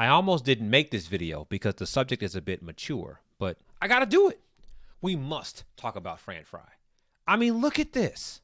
I almost didn't make this video because the subject is a bit mature, but I gotta do it. We must talk about Fran Frye. I mean, look at this.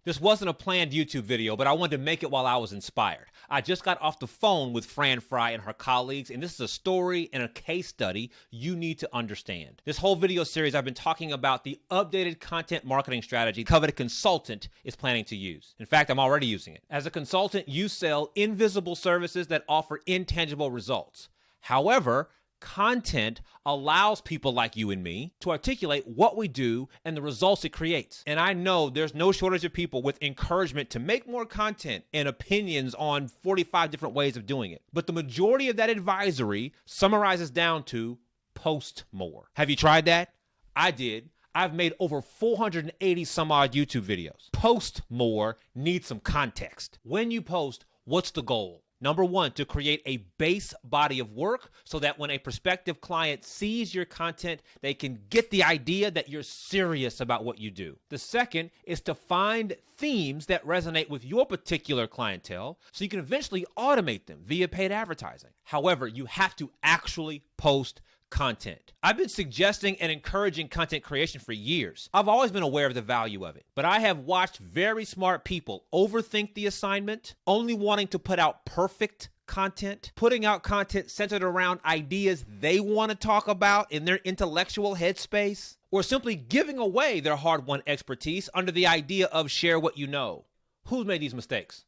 This wasn't a planned YouTube video, but I wanted to make it while I was inspired. I just got off the phone with Fran Frye and her colleagues, and this is a story and a case study you need to understand. This whole video series, I've been talking about the updated content marketing strategy Coveted Consultant is planning to use. In fact, I'm already using it. As a consultant, you sell invisible services that offer intangible results. However, content allows people like you and me to articulate what we do and the results it creates. And I know there's no shortage of people with encouragement to make more content and opinions on 45 different ways of doing it. But the majority of that advisory summarizes down to post more. Have you tried that? I did. I've made over 480 some odd YouTube videos. Post more needs some context. When you post, what's the goal? Number one, to create a base body of work so that when a prospective client sees your content, they can get the idea that you're serious about what you do. The second is to find themes that resonate with your particular clientele so you can eventually automate them via paid advertising. However, you have to actually post content. I've been suggesting and encouraging content creation for years. I've always been aware of the value of it, but I have watched very smart people overthink the assignment, only wanting to put out perfect content, putting out content centered around ideas they want to talk about in their intellectual headspace, or simply giving away their hard-won expertise under the idea of share what you know. Who's made these mistakes?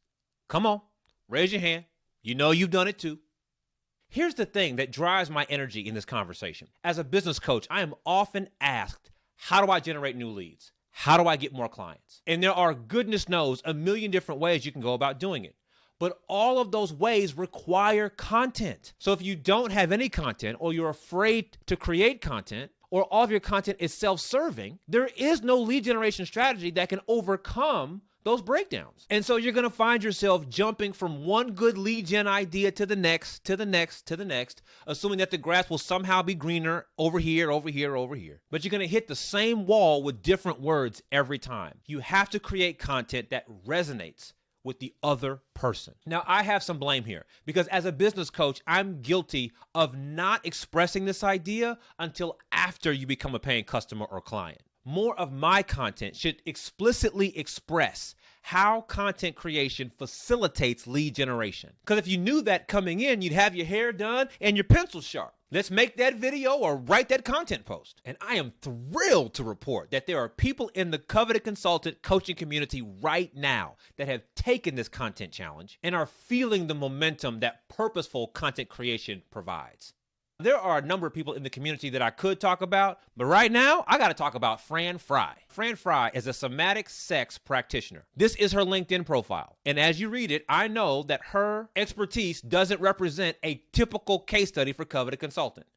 Come on, raise your hand. You know you've done it too. Here's the thing that drives my energy in this conversation. As a business coach, I am often asked, how do I generate new leads? How do I get more clients? And there are, goodness knows, a million different ways you can go about doing it. But all of those ways require content. So if you don't have any content, or you're afraid to create content, or all of your content is self-serving, there is no lead generation strategy that can overcome those breakdowns. And so you're going to find yourself jumping from one good lead gen idea to the next, to the next, to the next, assuming that the grass will somehow be greener over here, over here, over here. But you're going to hit the same wall with different words every time. You have to create content that resonates with the other person. Now, I have some blame here because as a business coach, I'm guilty of not expressing this idea until after you become a paying customer or client. More of my content should explicitly express how content creation facilitates lead generation. Because if you knew that coming in, you'd have your hair done and your pencil sharp. Let's make that video or write that content post. And I am thrilled to report that there are people in the Coveted Consultant coaching community right now that have taken this content challenge and are feeling the momentum that purposeful content creation provides. There are a number of people in the community that I could talk about, but right now, I got to talk about Fran Frye. Fran Frye is a somatic sex practitioner. This is her LinkedIn profile. And as you read it, I know that her expertise doesn't represent a typical case study for Coveted Consultant.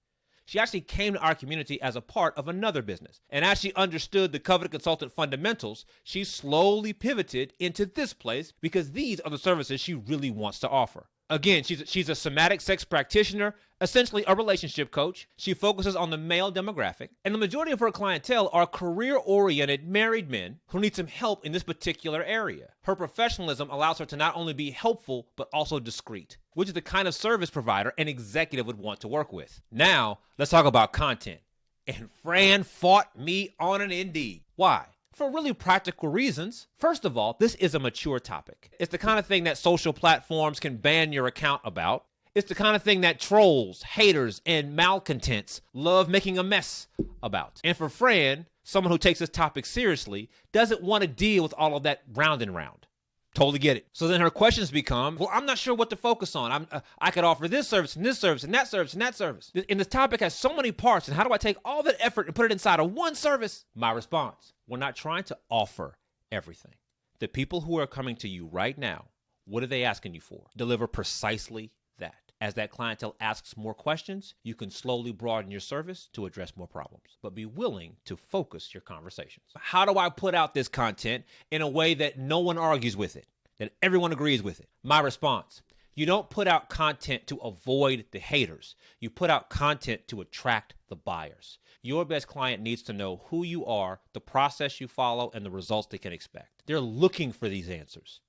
She actually came to our community as a part of another business. And as she understood the Coveted Consultant fundamentals, she slowly pivoted into this place because these are the services she really wants to offer. Again, she's a somatic sex practitioner, essentially a relationship coach. She focuses on the male demographic, and the majority of her clientele are career-oriented married men who need some help in this particular area. Her professionalism allows her to not only be helpful, but also discreet, which is the kind of service provider an executive would want to work with. Now, let's talk about content. And Fran fought me on it indeed. Why? For really practical reasons. First of all, this is a mature topic. It's the kind of thing that social platforms can ban your account about. It's the kind of thing that trolls, haters, and malcontents love making a mess about. And for Fran, someone who takes this topic seriously, doesn't want to deal with all of that round and round. Totally get it. So then her questions become, well, I'm not sure what to focus on. I could offer this service and this service and that service and that service. And this topic has so many parts, and how do I take all that effort and put it inside of one service? My response, we're not trying to offer everything. The people who are coming to you right now, what are they asking you for? Deliver precisely that. As that clientele asks more questions, you can slowly broaden your service to address more problems, but be willing to focus your conversations. How do I put out this content in a way that no one argues with it, that everyone agrees with it? My response, you don't put out content to avoid the haters. You put out content to attract the buyers. Your best client needs to know who you are, the process you follow, and the results they can expect. They're looking for these answers.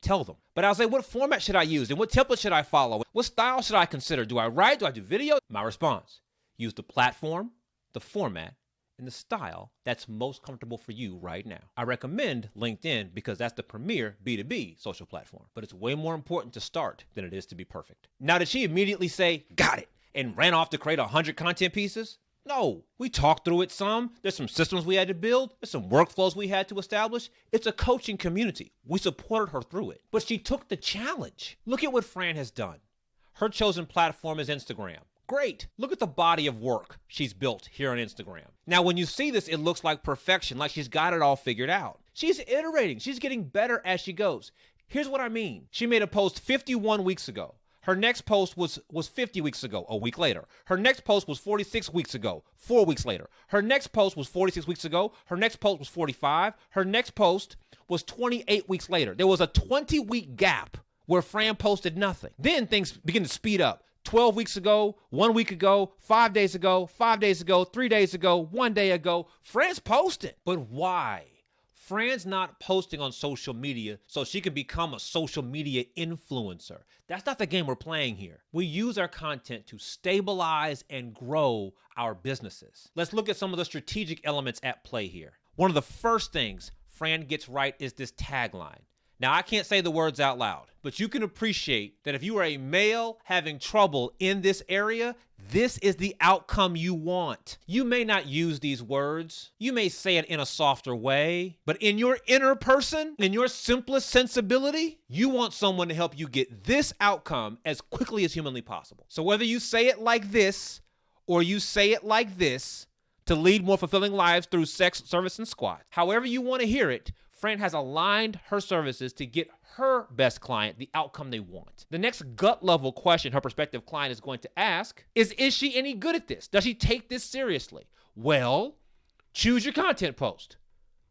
Tell them. But I'll say, what format should I use? And what template should I follow? What style should I consider? Do I write? Do I do video? My response, use the platform, the format, and the style that's most comfortable for you right now. I recommend LinkedIn because that's the premier B2B social platform, but it's way more important to start than it is to be perfect. Now, did she immediately say, got it, and ran off to create 100 content pieces? No, we talked through it some. There's some systems we had to build. There's some workflows we had to establish. It's a coaching community. We supported her through it, but she took the challenge. Look at what Fran has done. Her chosen platform is Instagram. Great. Look at the body of work she's built here on Instagram. Now, when you see this, it looks like perfection, like she's got it all figured out. She's iterating. She's getting better as she goes. Here's what I mean. She made a post 51 weeks ago. Her next post was 50 weeks ago, a week later. Her next post was 46 weeks ago, 4 weeks later. Her next post was 46 weeks ago. Her next post was 45. Her next post was 28 weeks later. There was a 20-week gap where Fran posted nothing. Then things begin to speed up. 12 weeks ago, 1 week ago, 5 days ago, 5 days ago, 3 days ago, 1 day ago, Fran's posting. But why? Fran's not posting on social media so she can become a social media influencer. That's not the game we're playing here. We use our content to stabilize and grow our businesses. Let's look at some of the strategic elements at play here. One of the first things Fran gets right is this tagline. Now, I can't say the words out loud, but you can appreciate that if you are a male having trouble in this area, this is the outcome you want. You may not use these words. You may say it in a softer way, but in your inner person, in your simplest sensibility, you want someone to help you get this outcome as quickly as humanly possible. So whether you say it like this or you say it like this, to lead more fulfilling lives through sex, service, and squat, however you want to hear it, Fran has aligned her services to get her best client the outcome they want. The next gut level question her prospective client is going to ask is she any good at this? Does she take this seriously? Well, choose your content post.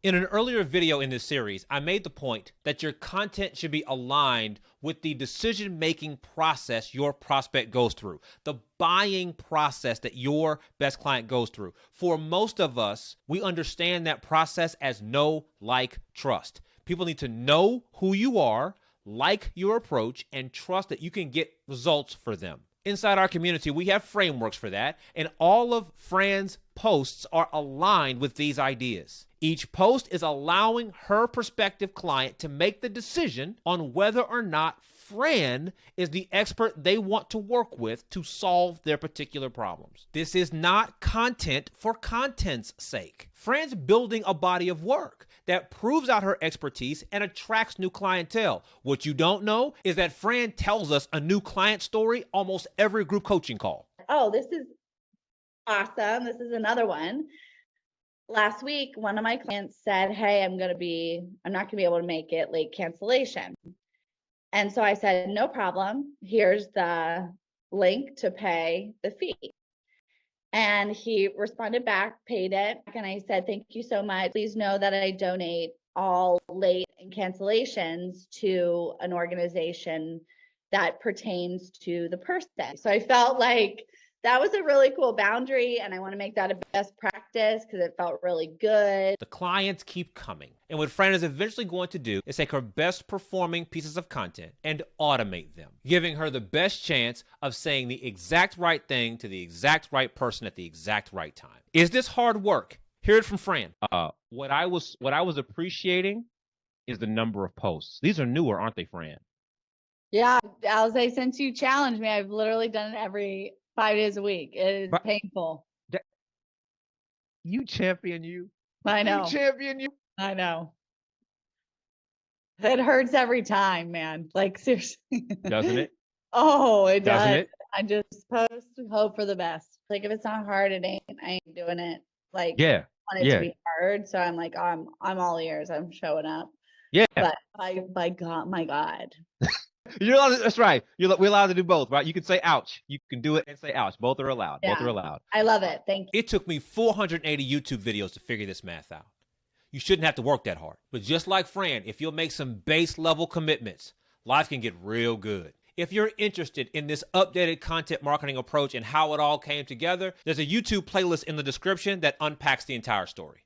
In an earlier video in this series, I made the point that your content should be aligned with the decision-making process your prospect goes through, the buying process that your best client goes through. For most of us, we understand that process as know, like, trust. People need to know who you are, like your approach, and trust that you can get results for them. Inside our community, we have frameworks for that, and all of Fran's posts are aligned with these ideas. Each post is allowing her prospective client to make the decision on whether or not Fran is the expert they want to work with to solve their particular problems. This is not content for content's sake. Fran's building a body of work that proves out her expertise and attracts new clientele. What you don't know is that Fran tells us a new client story almost every group coaching call. Oh, this is awesome. This is another one. Last week, one of my clients said, hey, I'm not going to be able to make it, late cancellation. And so I said, no problem. Here's the link to pay the fee. And he responded back, paid it. And I said, thank you so much. Please know that I donate all late and cancellations to an organization that pertains to the person. So I felt like that was a really cool boundary, and I want to make that a best practice because it felt really good. The clients keep coming. And what Fran is eventually going to do is take her best performing pieces of content and automate them, giving her the best chance of saying the exact right thing to the exact right person at the exact right time. Is this hard work? Hear it from Fran. What I was appreciating is the number of posts. These are newer, aren't they, Fran? Yeah, I'll say since you challenged me, I've literally done it every 5 days a week. It is painful. You champion you. I know. You champion you. I know. It hurts every time, man. Like, seriously. Doesn't it? Oh, it Doesn't does. it? I just post, hope for the best. Like, if it's not hard, I ain't doing it. Like, Yeah. I want it to be hard. So I'm like, I'm all ears. I'm showing up. Yeah. But my God. You're allowed, that's right. We're allowed to do both, right? You can say ouch. You can do it and say ouch. Both are allowed. Yeah. Both are allowed. I love it. Thank you. It took me 480 YouTube videos to figure this math out. You shouldn't have to work that hard. But just like Fran, if you'll make some base level commitments, life can get real good. If you're interested in this updated content marketing approach and how it all came together, there's a YouTube playlist in the description that unpacks the entire story.